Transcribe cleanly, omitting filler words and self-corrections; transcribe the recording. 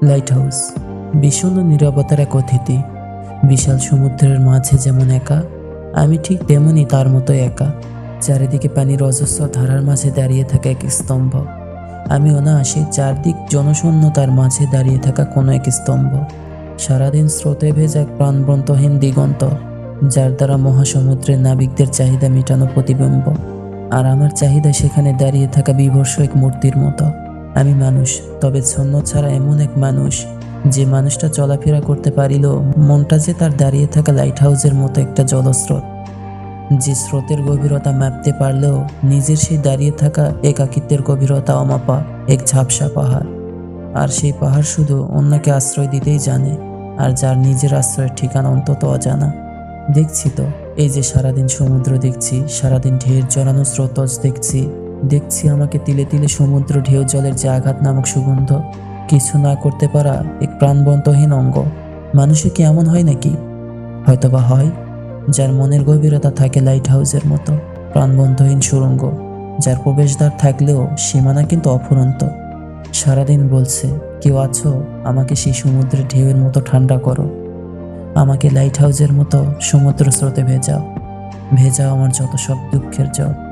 Light house বিষণ্ণ নীরবতার এক অতিথি। বিশাল সমুদ্রের মাঝে যেমন একা, আমি ঠিক তেমনি তার মতো একা। চারিদিকে পানির অজস্র ধারার মাঝে দাঁড়িয়ে থাকা এক স্তম্ভ। আমি অনায়াসে চারদিক জনশূন্যতার মাঝে দাঁড়িয়ে থাকা কোনো এক স্তম্ভ। সারাদিন স্রোতে ভেজা এক প্রাণবন্তহীন দিগন্ত, যার দ্বারা মহাসমুদ্রের নাবিকদের চাহিদা মেটানো প্রতিবিম্ব। আর আমার চাহিদা সেখানে দাঁড়িয়ে থাকা বিভৎস এক মূর্তির মতো। আমি মানুষ, তবে ছন্ন ছাড়া এমন এক মানুষ, যে মানুষটা চলাফেরা করতে পারিলেও মনটা যে তার দাঁড়িয়ে থাকা লাইট হাউসের মতো একটা জলস্রোত, যে স্রোতের গভীরতা মাপতে পারলেও নিজের সেই দাঁড়িয়ে থাকা একাকিত্বের গভীরতা অমাপা এক ঝাপসা পাহাড়। আর সেই পাহাড় শুধু অন্যকে আশ্রয় দিতেই জানে, আর যার নিজের আশ্রয়ের ঠিকানা অন্তত অজানা। দেখছি তো, এই যে সারাদিন সমুদ্র দেখছি, সারাদিন ঢেউর জড়ানো স্রোতজ দেখছি। দেখছি আমাকে তিলে তিলে সমুদ্র ঢেউ জলের যে আঘাত নামক সুগন্ধ। কিছু না করতে পারা এক প্রাণবন্তহীন অঙ্গ। মানুষে কি এমন হয় নাকি? হয়তোবা হয়, যার মনের গভীরতা থাকে লাইট হাউসের মতো প্রাণবন্তহীন সুড়ঙ্গ, যার প্রবেশদ্বার থাকলেও সীমানা কিন্তু অফুরন্ত। সারাদিন বলছে, কেউ আছো, আমাকে সেই সমুদ্রের ঢেউয়ের মতো ঠান্ডা করো, আমাকে লাইট হাউসের মতো সমুদ্র স্রোতে ভেজাও, ভেজাও আমার যত সব দুঃখের জল।